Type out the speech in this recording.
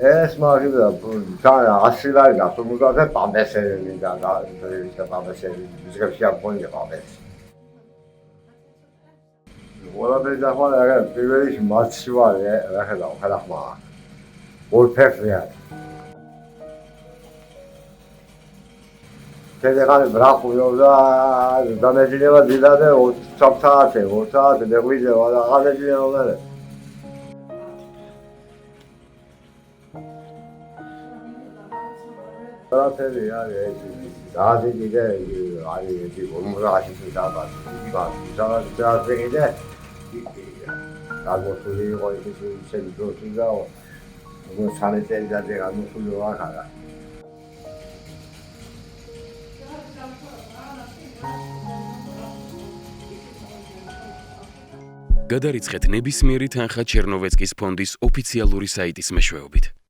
ეს მაგიდა ასი ლარი გასულმუზაზე პამპესები და პამპესები მიზღებში აფონია პამპესი. ყველაფერი დახმარა პირველი მათში ვარ რა ხედავ ხალხმა. ორფერია. შედღარი ბრახულობდა დამეჯინება დიდადე 3 საათი, 4 საათი მეღვიძება და აღეჯინება მე. ყველაფერი არის გაზი კიდე არის ეს 50 დაბალი. გაზი კიდე გაზოთული იყო ისე დროში და სანიტარი დაძე გამოსული ვახარა. გადარიცხეთ ნებისმიერი თანხა ჩერნოვეცკის ფონდის ოფიციალური საიტის მეშვეობით.